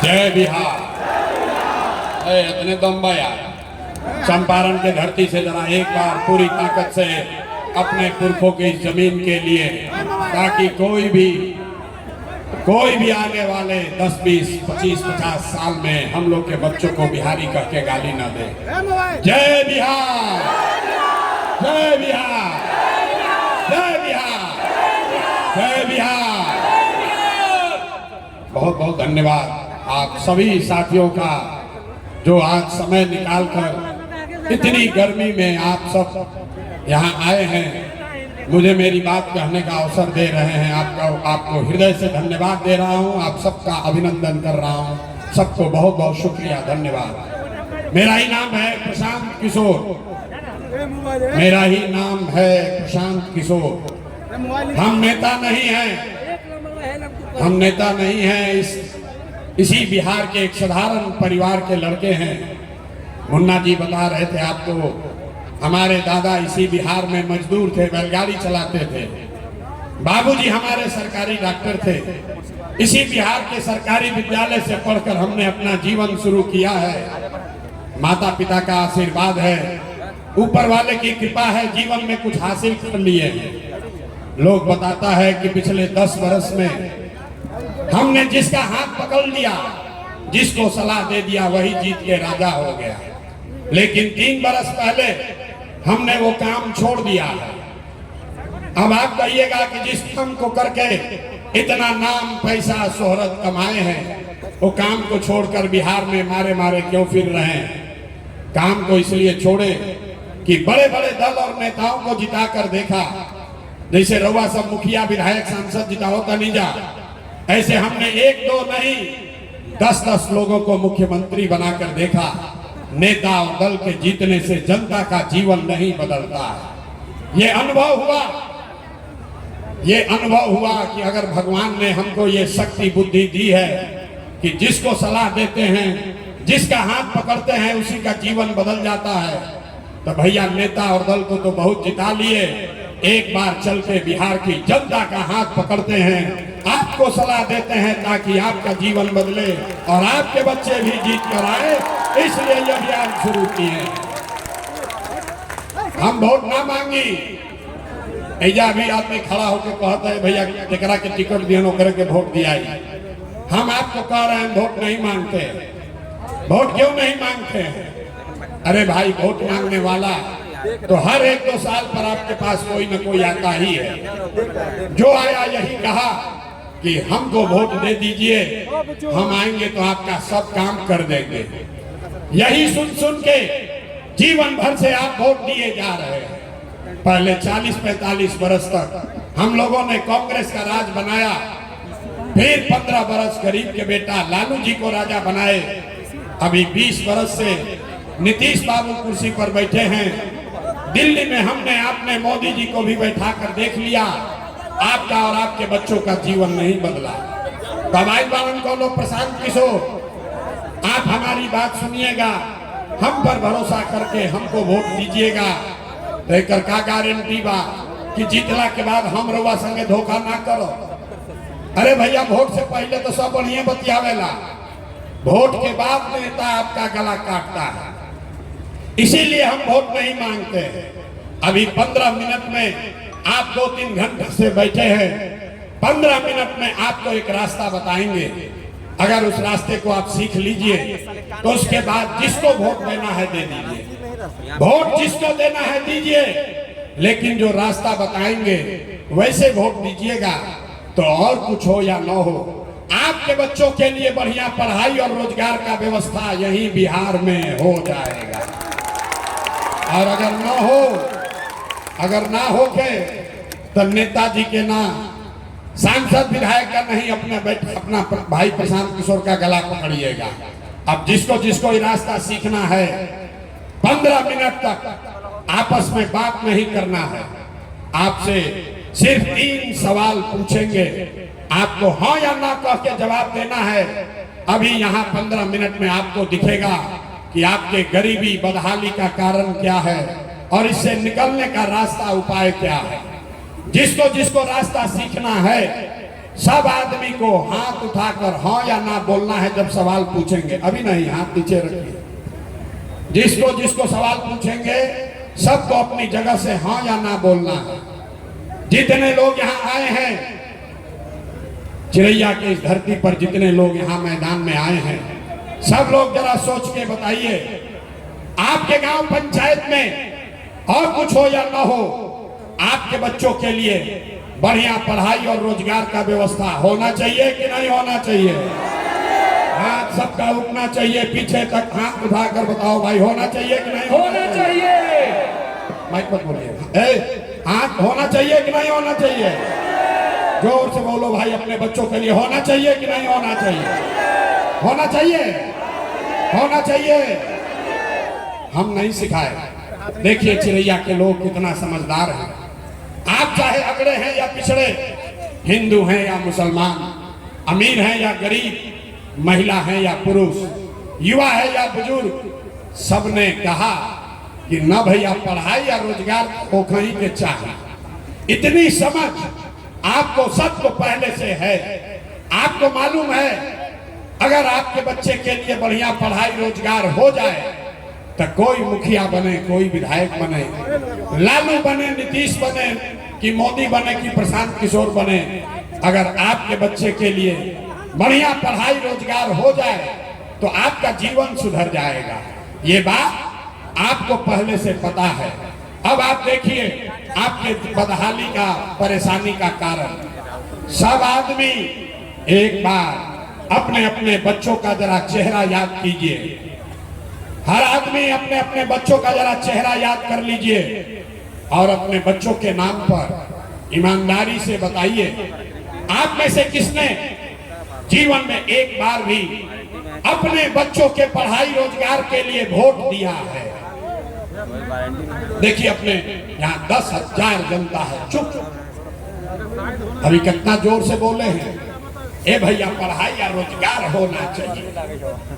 जय बिहार। इतने दम्बा यार, चंपारण के धरती से जरा एक बार पूरी ताकत से अपने पुरखों की जमीन के लिए, ताकि कोई भी आने वाले 10, 20, 25, 50 साल में हम लोग के बच्चों को बिहारी कह के गाली ना दे। जय बिहार, जय बिहार, जय बिहार, जय बिहार। बहुत बहुत धन्यवाद आप सभी साथियों का, जो आज समय निकालकर इतनी गर्मी में आप सब यहाँ आए हैं, मुझे मेरी बात कहने का अवसर दे रहे हैं। आपको हृदय से धन्यवाद दे रहा हूँ, आप सबका अभिनंदन कर रहा हूँ। सबको बहुत बहुत शुक्रिया, धन्यवाद। मेरा ही नाम है प्रशांत किशोर, मेरा ही नाम है प्रशांत किशोर। हम नेता नहीं हैं, हम नेता नहीं हैं, इसी बिहार के एक साधारण परिवार के लड़के हैं। मुन्ना जी बता रहे थे आपको, हमारे दादा इसी बिहार में मजदूर थे, बैलगाड़ी चलाते थे। बाबूजी हमारे सरकारी डॉक्टर थे। इसी बिहार के सरकारी विद्यालय से पढ़कर हमने अपना जीवन शुरू किया है। माता पिता का आशीर्वाद है, ऊपर वाले की कृपा है, जीवन में कुछ हासिल कर लिए हैं। लोग बताता है कि पिछले 10 वर्ष में हमने जिसका हाथ पकड़ लिया, जिसको सलाह दे दिया, वही जीत के राजा हो गया। लेकिन 3 वर्ष पहले हमने वो काम छोड़ दिया है। अब आप कहिएगा कि जिस काम को करके इतना नाम, पैसा, शोहरत कमाए हैं, वो काम को छोड़कर बिहार में मारे मारे क्यों फिर रहे हैं? काम को इसलिए छोड़े कि बड़े बड़े दल और नेताओं को जिताकर देखा, जैसे रउआ सब मुखिया, विधायक, सांसद जिताओ तनीजा, ऐसे हमने 1-2 नहीं 10-10 लोगों को मुख्यमंत्री बनाकर देखा। नेता और दल के जीतने से जनता का जीवन नहीं बदलता है। ये अनुभव हुआ कि अगर भगवान ने हमको ये शक्ति बुद्धि दी है कि जिसको सलाह देते हैं, जिसका हाथ पकड़ते हैं, उसी का जीवन बदल जाता है, तो भैया नेता और दल को तो बहुत जिता लिए। एक बार चल के बिहार की जनता का हाथ पकड़ते हैं, आपको सलाह देते हैं ताकि आपका जीवन बदले और आपके बच्चे भी जीत कर आए, इसलिए ये अभियान शुरू किए। हम वोट ना मांगी, ऐजा भी आदमी खड़ा होकर कहता है भैया जेकरा के टिकट दिए ओकरे के वोट दिया। हम आपको कह रहे हैं वोट नहीं मांगते। वोट क्यों नहीं मांगते हैं? अरे भाई, वोट मांगने वाला तो हर 1-2 साल पर आपके पास कोई न कोई आता ही है। जो आया यही कहा कि हमको वोट दे दीजिए, हम आएंगे तो आपका सब काम कर देंगे। यही सुन सुन के जीवन भर से आप वोट दिए जा रहे हैं। पहले 40-45 वर्ष तक हम लोगों ने कांग्रेस का राज बनाया, फिर 15 वर्ष गरीब के बेटा लालू जी को राजा बनाए। अभी 20 वर्ष से नीतीश बाबू कुर्सी पर बैठे हैं। दिल्ली में हमने आपने मोदी जी को भी बैठा कर देख लिया, आपका और आपके बच्चों का जीवन नहीं बदला। कमाई बालन को लोग प्रशांत किशोर, आप हमारी बात सुनिएगा, हम पर भरोसा करके हमको वोट दीजिएगा। देकर का गारंटी बा कि जीतला के बाद हम रउआ संगे धोखा ना करो। अरे भैया, वोट से पहले तो सब बढ़िया बतियावेला, वोट के बाद नेता आपका गला काटता है। इसीलिए हम वोट नहीं मांगते। अभी 15 मिनट में आप 2-3 घंटे से बैठे हैं, 15 मिनट में आपको एक रास्ता बताएंगे। अगर उस रास्ते को आप सीख लीजिए तो उसके बाद जिसको वोट देना है दे दीजिए, वोट जिसको देना है दीजिए, लेकिन जो रास्ता बताएंगे वैसे वोट दीजिएगा। तो और कुछ हो या न हो, आपके बच्चों के लिए बढ़िया पढ़ाई और रोजगार का व्यवस्था यही बिहार में हो जाएगा। और अगर ना हो के तो नेताजी के ना, सांसद विधायक का नहीं, अपना भाई प्रशांत किशोर का गला पकड़िएगा। अब जिसको ये रास्ता सीखना है, 15 मिनट तक आपस में बात नहीं करना है। आपसे सिर्फ 3 सवाल पूछेंगे, आपको हाँ या ना कह के जवाब देना है। अभी यहाँ 15 मिनट में आपको दिखेगा कि आपके गरीबी बदहाली का कारण क्या है और इससे निकलने का रास्ता, उपाय क्या है। जिसको रास्ता सीखना है सब आदमी को हाथ उठाकर हाँ या ना बोलना है जब सवाल पूछेंगे। अभी नहीं, हाथ नीचे रखिए। जिसको जिसको सवाल पूछेंगे सबको अपनी जगह से हाँ या ना बोलना है। जितने लोग यहाँ आए हैं, चिरैया के इस धरती पर जितने लोग यहाँ मैदान में आए हैं, सब लोग जरा सोच के बताइए, आपके गांव पंचायत में और कुछ हो या ना हो, आपके बच्चों के लिए बढ़िया पढ़ाई और रोजगार का व्यवस्था होना चाहिए कि नहीं होना चाहिए? हाथ सबका उठना चाहिए, पीछे तक हाथ उठाकर बताओ भाई, होना चाहिए कि नहीं होना चाहिए? माइक पर बोलिए। हाथ होना चाहिए कि नहीं होना चाहिए? जोर से बोलो भाई, अपने बच्चों के लिए होना चाहिए कि नहीं होना चाहिए? होना चाहिए, होना चाहिए। हम नहीं सिखाए। देखिए चिरैया के लोग कितना समझदार हैं। आप चाहे अगड़े हैं या पिछड़े, हिंदू हैं या मुसलमान, अमीर हैं या गरीब, महिला हैं या पुरुष, युवा है या बुजुर्ग, सबने कहा कि न भैया पढ़ाई या रोजगार को कहीं के चाहे। इतनी समझ आपको सबको पहले से है। आपको मालूम है अगर आपके बच्चे के लिए बढ़िया पढ़ाई रोजगार हो जाए तो कोई मुखिया बने, कोई विधायक बने, लालू बने, नीतीश बने कि मोदी बने कि प्रशांत किशोर बने, अगर आपके बच्चे के लिए बढ़िया पढ़ाई रोजगार हो जाए तो आपका जीवन सुधर जाएगा। ये बात आपको पहले से पता है। अब आप देखिए आपके बदहाली का, परेशानी का कारण। सब आदमी एक बार अपने अपने बच्चों का जरा चेहरा याद कीजिए। हर आदमी अपने अपने बच्चों का जरा चेहरा याद कर लीजिए और अपने बच्चों के नाम पर ईमानदारी से बताइए, आप में से किसने जीवन में एक बार भी अपने बच्चों के पढ़ाई रोजगार के लिए वोट दिया है? देखिए अपने यहाँ 10,000 जनता है, चुप। अभी कितना जोर से बोले हैं, ए भैया पढ़ाई या रोजगार होना चाहिए।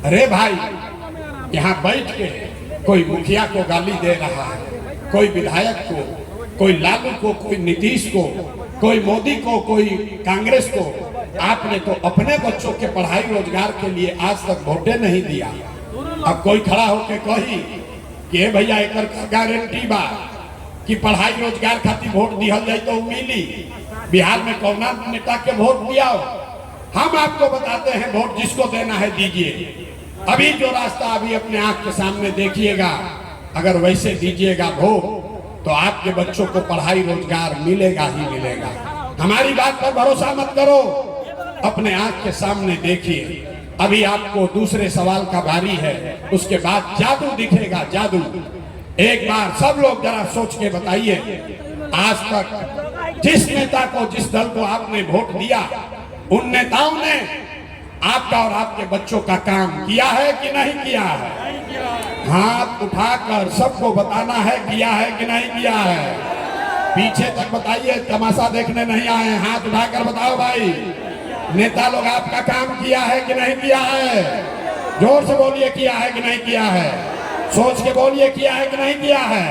अरे भाई, यहाँ बैठ के कोई मुखिया को गाली दे रहा है, कोई विधायक को, कोई लालू को, कोई नीतीश को, कोई मोदी को, कोई कांग्रेस को। आपने तो अपने बच्चों के पढ़ाई रोजगार के लिए आज तक वोटे नहीं दिया। अब कोई खड़ा होके कही कि भैया एक गारंटी बा कि पढ़ाई रोजगार खातिर वोट दिहल जाए तो मिली। बिहार में कौना नेता के वोट दिया हो? हम आपको बताते हैं, वोट जिसको देना है दीजिए। अभी जो रास्ता अभी अपने आंख के सामने देखिएगा, अगर वैसे दीजिएगा वोट तो आपके बच्चों को पढ़ाई रोजगार मिलेगा ही मिलेगा। हमारी बात पर भरोसा मत करो, अपने आंख के सामने देखिए। अभी आपको दूसरे सवाल का बारी है, उसके बाद जादू दिखेगा, जादू। एक बार सब लोग जरा सोच के बताइए, आज तक जिस नेता को, जिस दल को आपने वोट दिया, उन नेताओं ने आपका और आपके बच्चों का काम किया है कि नहीं किया है? हाथ उठाकर सबको बताना है, किया है कि नहीं किया है। पीछे तक बताइए, तमाशा देखने नहीं आए। हाथ उठाकर बताओ भाई, नेता लोग आपका काम किया है कि नहीं किया है? जोर से बोलिए, किया है कि नहीं किया है? सोच के बोलिए, किया है कि नहीं किया है?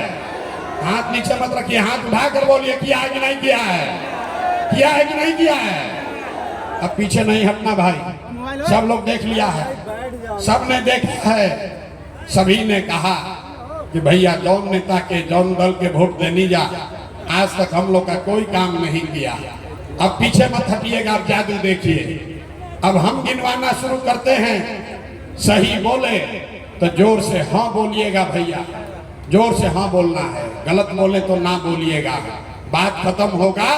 हाथ नीचे मत रखिए, हाथ उठाकर बोलिए, किया है कि नहीं किया है? किया है कि नहीं किया है? अब पीछे नहीं हटना भाई, सब लोग देख लिया है, सबने देखा है। सभी ने कहा कि भैया जौन नेता के, जौन दल के वोट देनी जा, आज तक हम लोग का कोई काम नहीं किया। अब पीछे मत हटिएगा, अब जादू देखिए। अब हम गिनवाना शुरू करते हैं, सही बोले तो जोर से हाँ बोलिएगा भैया, जोर से हाँ बोलना है, गलत बोले तो ना बोलिएगा। बात खत्म होगा,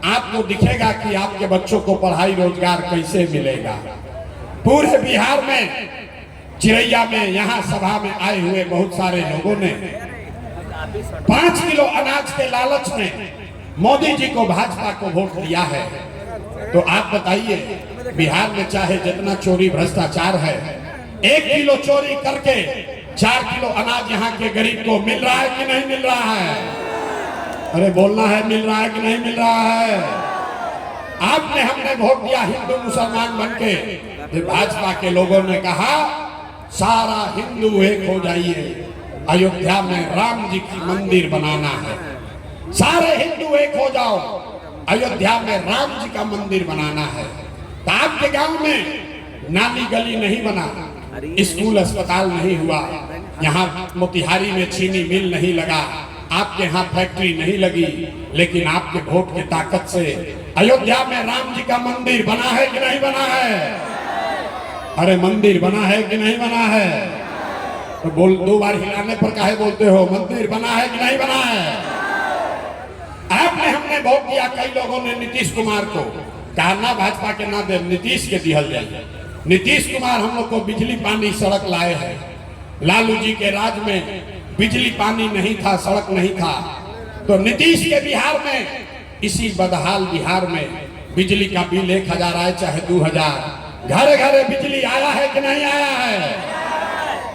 आपको दिखेगा कि आपके बच्चों को पढ़ाई रोजगार कैसे मिलेगा। पूरे बिहार में, चिरैया में, यहाँ सभा में आए हुए बहुत सारे लोगों ने 5 किलो अनाज के लालच में मोदी जी को, भाजपा को वोट दिया है। तो आप बताइए, बिहार में चाहे जितना चोरी भ्रष्टाचार है, 1 किलो चोरी करके 4 किलो अनाज यहाँ के गरीब को मिल रहा है कि नहीं मिल रहा है? अरे बोलना है, मिल रहा है कि नहीं मिल रहा है? आपने, हमने वोट दिया हिंदू मुसलमान बनके, भाजपा के लोगों ने कहा सारा हिंदू एक हो जाइए, अयोध्या में राम जी का मंदिर बनाना है, सारे हिंदू एक हो जाओ, अयोध्या में राम जी का मंदिर बनाना है। तो आपके गांव में नाली गली नहीं बना, स्कूल अस्पताल नहीं हुआ, यहाँ मोतिहारी में चीनी मिल नहीं लगा, आपके यहाँ फैक्ट्री नहीं लगी, लेकिन आपके वोट की ताकत से अयोध्या में राम जी का मंदिर बना है कि नहीं बना है? अरे मंदिर बना है कि नहीं बना है? तो बोल, 2 बार हिलाने पर काहे बोलते हो? मंदिर बना है कि नहीं बना है? आपने हमने वोट दिया, कई लोगों ने नीतीश कुमार को कहा ना भाजपा के ना दे, नीतीश के दिहल जाए। नीतीश कुमार हम लोग को बिजली पानी सड़क लाए हैं। लालू जी के राज में बिजली पानी नहीं था, सड़क नहीं था, तो नीतीश के बिहार में, इसी बदहाल बिहार में बिजली का बिल 1000 आए चाहे 2000, घर घर बिजली आया है कि नहीं आया है?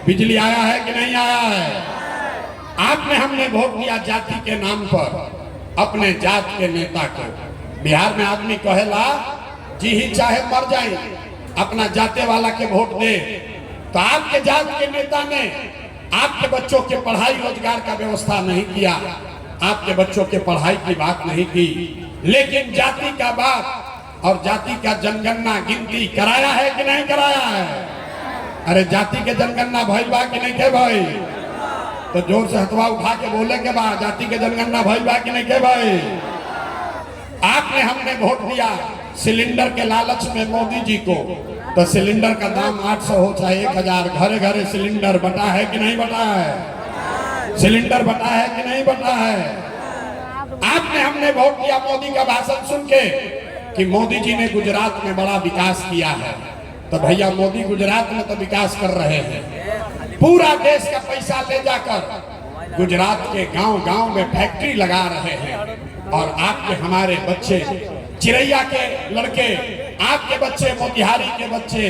बिजली आया है कि नहीं आया है? आपने हमने वोट दिया जाति के नाम पर, अपने जात के नेता को। बिहार में आदमी कहेला जी ही चाहे मर जाए, अपना जाते वाला के वोट दे। तो आपके जात के नेता ने आपके बच्चों के पढ़ाई रोजगार का व्यवस्था नहीं किया, आपके बच्चों के पढ़ाई की बात नहीं की, लेकिन जाति का बात और जाति का जनगणना गिनती कराया है कि नहीं कराया है? अरे जाति के जनगणना भइल बा कि नहीं के भाई? तो जोर से हथवा उठा के बोले के बाद जाति के जनगणना भइल बा कि नहीं के भाई? आपने हमने वोट दिया सिलेंडर के लालच में मोदी जी को, तो सिलेंडर का दाम 800 हो चाहे 1000, घरे घरे सिलेंडर बटा है कि नहीं बटा है? सिलेंडर बटा है कि नहीं बटा है? आपने हमने वोट दिया मोदी का भाषण सुन के कि मोदी जी ने गुजरात में बड़ा विकास किया है। तो भैया मोदी गुजरात में तो विकास कर रहे हैं, पूरा देश का पैसा ले जाकर गुजरात के गांव गांव में फैक्ट्री लगा रहे हैं, और आपके हमारे बच्चे, चिरैया के लड़के, आपके बच्चे, मोतिहारी के बच्चे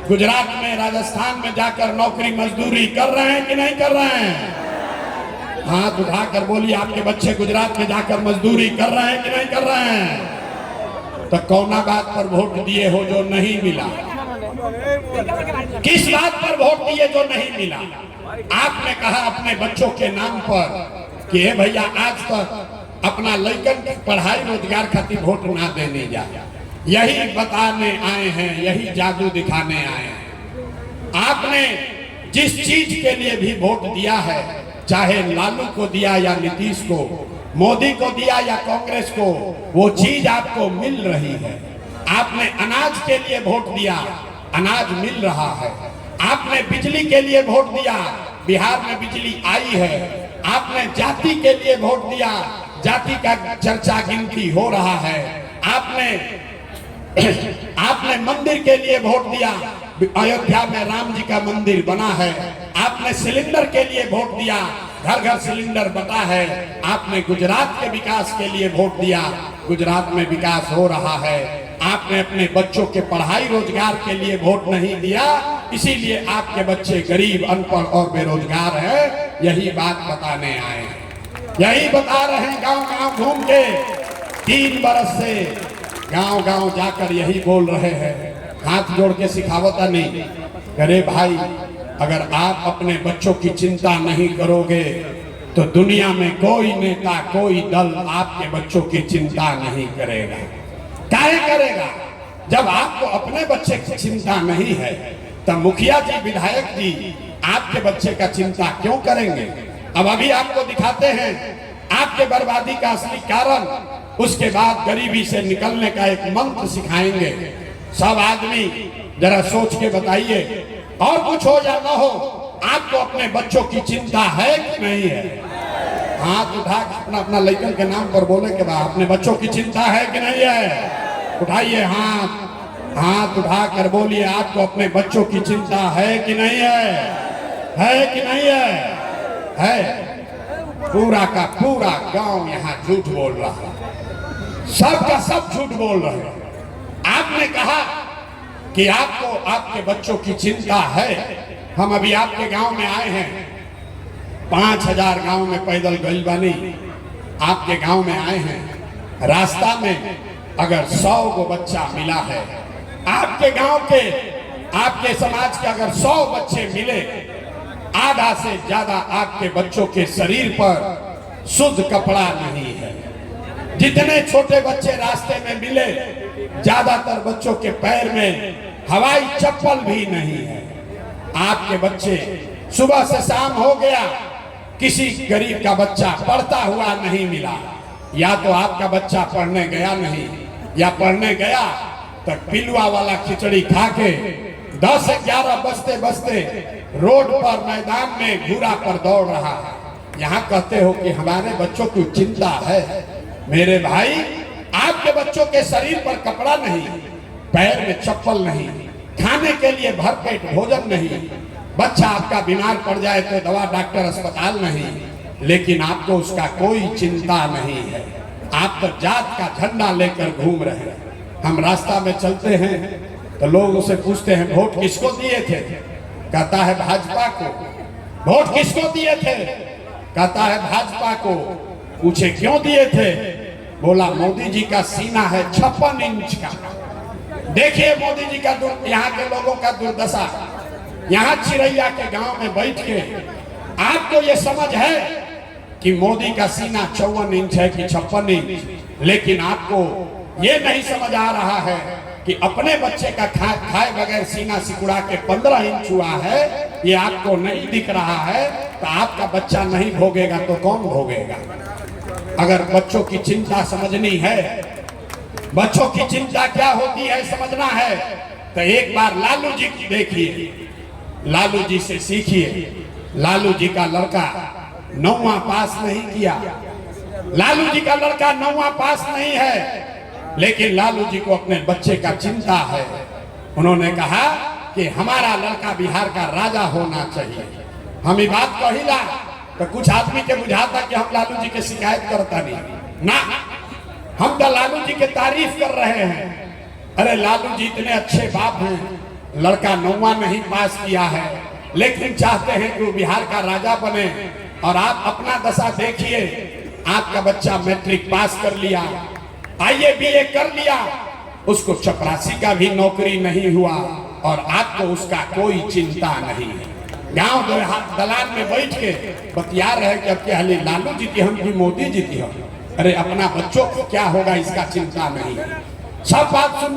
गुजरात में, राजस्थान में जाकर नौकरी मजदूरी कर रहे हैं कि नहीं कर रहे हैं? हाथ उठाकर बोलिए, आपके बच्चे गुजरात में जाकर मजदूरी कर रहे हैं कि नहीं कर रहे हैं? तो कौना बात पर वोट दिए हो जो नहीं मिला? किस बात पर वोट दिए जो नहीं मिला? आपने कहा अपने बच्चों के नाम पर कि हे भैया आज तक अपना लड़कन की पढ़ाई रोजगार खातिर वोट ना देने जा, यही बताने आए हैं, यही जादू दिखाने आए हैं। आपने जिस चीज के लिए भी वोट दिया है, चाहे लालू को दिया या नीतीश को, मोदी को दिया या कांग्रेस को, वो चीज आपको मिल रही है। आपने अनाज के लिए वोट दिया, अनाज मिल रहा है। आपने बिजली के लिए वोट दिया, बिहार में बिजली आई है। आपने जाति के लिए वोट दिया, जाति का चर्चा गिनती हो रहा है। आपने मंदिर के लिए वोट दिया, अयोध्या में राम जी का मंदिर बना है। आपने सिलेंडर के लिए वोट दिया, घर घर सिलेंडर बटा है। आपने गुजरात के विकास के लिए वोट दिया, गुजरात में विकास हो रहा है। आपने अपने बच्चों के पढ़ाई रोजगार के लिए वोट नहीं दिया, इसीलिए आपके बच्चे गरीब, अनपढ़ और बेरोजगार हैं। यही बात बताने आए हैं, यही बता रहे हैं। गांव गांव घूम के 3 बरस से गांव गांव जाकर यही बोल रहे हैं, हाथ जोड़ के सिखावता नहीं करे भाई, अगर आप अपने बच्चों की चिंता नहीं करोगे तो दुनिया में कोई नेता, कोई दल आपके बच्चों की चिंता नहीं करेगा। काहे करेगा? जब आपको अपने बच्चे की चिंता नहीं है, तब मुखिया जी, विधायक जी आपके बच्चे का चिंता क्यों करेंगे? अब अभी आपको दिखाते हैं आपके बर्बादी का असली कारण, उसके बाद गरीबी से निकलने का एक मंत्र सिखाएंगे। सब आदमी जरा सोच के बताइए, और कुछ हो या ना हो, आपको अपने बच्चों की चिंता है कि नहीं है? हाथ उठा अपना अपना लड़कन के नाम पर बोले के बाद अपने बच्चों की चिंता है कि नहीं है? उठाइए हाथ, हाथ उठा कर बोलिए, आपको अपने बच्चों की चिंता है कि नहीं है? है कि नहीं है? है। पूरा का पूरा गांव यहाँ झूठ बोल रहा है, सब का सब झूठ बोल रहे हैं। आपने कहा कि आपको आपके बच्चों की चिंता है। हम अभी आपके गांव में आए हैं, 5000 गांव में पैदल गई बानी, आपके गांव में आए हैं। रास्ता में अगर 100 को बच्चा मिला है, आपके गांव के, आपके समाज के अगर 100 बच्चे मिले, आधा से ज्यादा आपके बच्चों के शरीर पर शुद्ध कपड़ा नहीं है। जितने छोटे बच्चे रास्ते में मिले, ज्यादातर बच्चों के पैर में हवाई चप्पल भी नहीं है। आपके बच्चे सुबह से शाम हो गया, किसी गरीब का बच्चा पढ़ता हुआ नहीं मिला। या तो आपका बच्चा पढ़ने गया नहीं, या पढ़ने गया तो पिलुआ वाला खिचड़ी खा के 10-11 बजते बजते रोड पर, मैदान में घूरा पर दौड़ रहा है। यहाँ कहते हो कि हमारे बच्चों की चिंता है। मेरे भाई, आपके बच्चों के शरीर पर कपड़ा नहीं, पैर में चप्पल नहीं, खाने के लिए भरपेट भोजन नहीं। बच्चा आपका बीमार पड़ जाए तो दवा, डॉक्टर, अस्पताल नहीं, लेकिन आपको उसका कोई चिंता नहीं है। आप तो जात का झंडा लेकर घूम रहे हैं। हम रास्ता में चलते हैं तो लोग उसे पूछते हैं, वोट किसको दिए थे? कहता है भाजपा को। वोट किसको दिए थे? कहता है भाजपा को। पूछे क्यों दिए थे? बोला मोदी जी का सीना है 56 इंच का। देखिए मोदी जी का यहाँ के लोगों का दुर्दशा। यहाँ चिरैया के गांव में बैठ के आपको ये समझ है कि मोदी का सीना 54 इंच है कि 56 इंच, लेकिन आपको ये नहीं समझ आ रहा है कि अपने बच्चे का खाए बगैर सीना सिकुड़ा के 15 इंच हुआ है। ये आपको नहीं दिख रहा है, तो आपका बच्चा नहीं भोगेगा तो कौन भोगेगा? अगर बच्चों की चिंता समझनी है, बच्चों की चिंता क्या होती है समझना है, तो एक बार लालू जी की देखिए, लालू जी से सीखिए। लालू जी का लड़का 9वां पास नहीं किया, लालू जी का लड़का 9वां पास नहीं है, लेकिन लालू जी को अपने बच्चे का चिंता है। उन्होंने कहा कि हमारा लड़का बिहार का राजा होना चाहिए। हम ये बात कहिला तो कुछ आदमी के बुझाता कि हम लालू जी के शिकायत करता नहीं ना, हम तो लालू जी के तारीफ कर रहे हैं। अरे लालू जी इतने अच्छे बाप हैं, लड़का 9वां नहीं पास किया है, लेकिन चाहते हैं कि वो बिहार का राजा बने। और आप अपना दशा देखिए, आपका बच्चा मैट्रिक पास कर लिया, IAA BA कर लिया, उसको चपरासी का भी नौकरी नहीं हुआ, और आपको उसका कोई चिंता नहीं है। गांव दलान में बैठ के बतिया रहे कि अब क्या लालू जी की हम की मोदी जी की हम। अरे अपना बच्चों को क्या होगा इसका चिंता नहीं। सब बात सुन